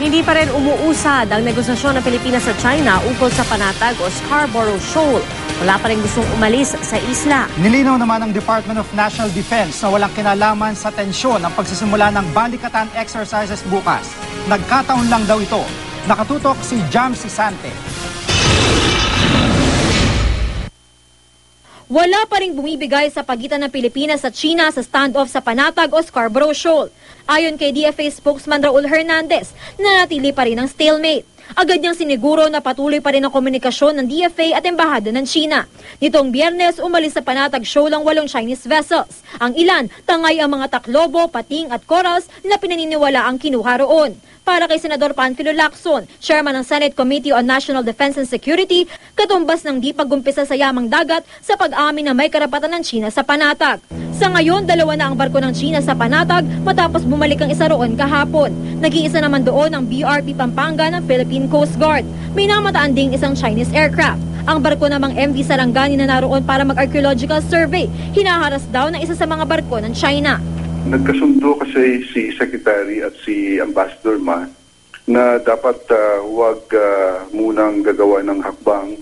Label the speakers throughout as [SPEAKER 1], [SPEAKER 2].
[SPEAKER 1] Hindi pa rin umuusad ang negosasyon ng Pilipinas sa China ukol sa panatag o Scarborough Shoal. Wala pa rin gustong umalis sa isla.
[SPEAKER 2] Nilinaw naman ng Department of National Defense na walang kinalaman sa tensyon ang pagsisimula ng balikatan exercises bukas. Nagkataon lang daw ito. Nakatutok si Jam Sisante.
[SPEAKER 3] Wala pa ring bumibigay sa pagitan ng Pilipinas at China sa standoff sa Panatag o Scarborough Shoal. Ayon kay DFA spokesman Raul Hernandez, nanatili pa rin ang stalemate. Agad niyang siniguro na patuloy pa rin ang komunikasyon ng DFA at Embahada ng China. Nitong Biyernes, umalis sa Panatag Shoal ang 8 Chinese vessels. Ang ilan, tangay ang mga taklobo, pating at corals na pinaniniwala ang kinuha roon. Para kay Senador Panfilo Lacson, chairman ng Senate Committee on National Defense and Security, katumbas ng di paggumpisa sa yamang dagat sa pag-amin na may karapatan ng China sa Panatag. Sa ngayon, 2 na ang barko ng China sa Panatag matapos bumalik ang isa roon kahapon. Nag-iisa naman doon ang BRP Pampanga ng Philippine Coast Guard. May namataan ding isang Chinese aircraft. Ang barko namang MV Sarangani na naroon para mag-archaeological survey, hinaharas daw ng isa sa mga barko ng China.
[SPEAKER 4] Nagkasundo kasi si Secretary at si Ambassador Ma na dapat huwag munang gagawa ng hakbang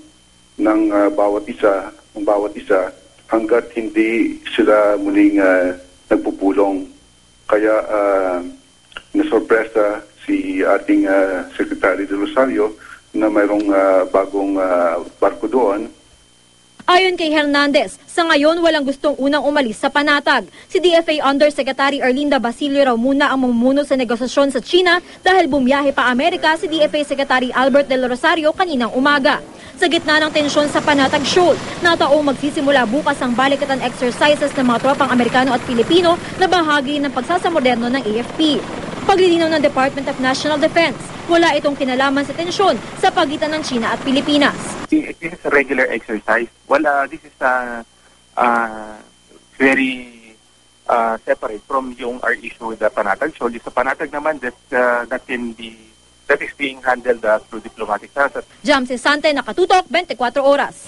[SPEAKER 4] ng bawat isa hanggat hindi sila muling nagpupulong. Kaya nasorpresa si ating Secretary de Rosario na mayroong bagong barko doon.
[SPEAKER 3] Ayon kay Hernandez, sa ngayon walang gustong unang umalis sa Panatag. Si DFA Undersecretary Erlinda Basilio raw muna ang mamumuno sa negosasyon sa China dahil bumiyahe pa Amerika si DFA Secretary Albert Del Rosario kaninang umaga. Sa gitna ng tensyon sa Panatag Shoal, nataong magsisimula bukas ang balikatan exercises ng mga tropang Amerikano at Pilipino na bahagi ng pagsasamoderno ng AFP. Paglilinaw ng Department of National Defense, wala itong kinalaman sa tensyon sa pagitan ng China at Pilipinas.
[SPEAKER 5] This is a regular exercise. This is very separate from our issue with the Panatag Shoal. Sa Panatag naman, that is being handled through diplomatic channels.
[SPEAKER 3] Jam Sisante, Nakatutok, 24 Oras.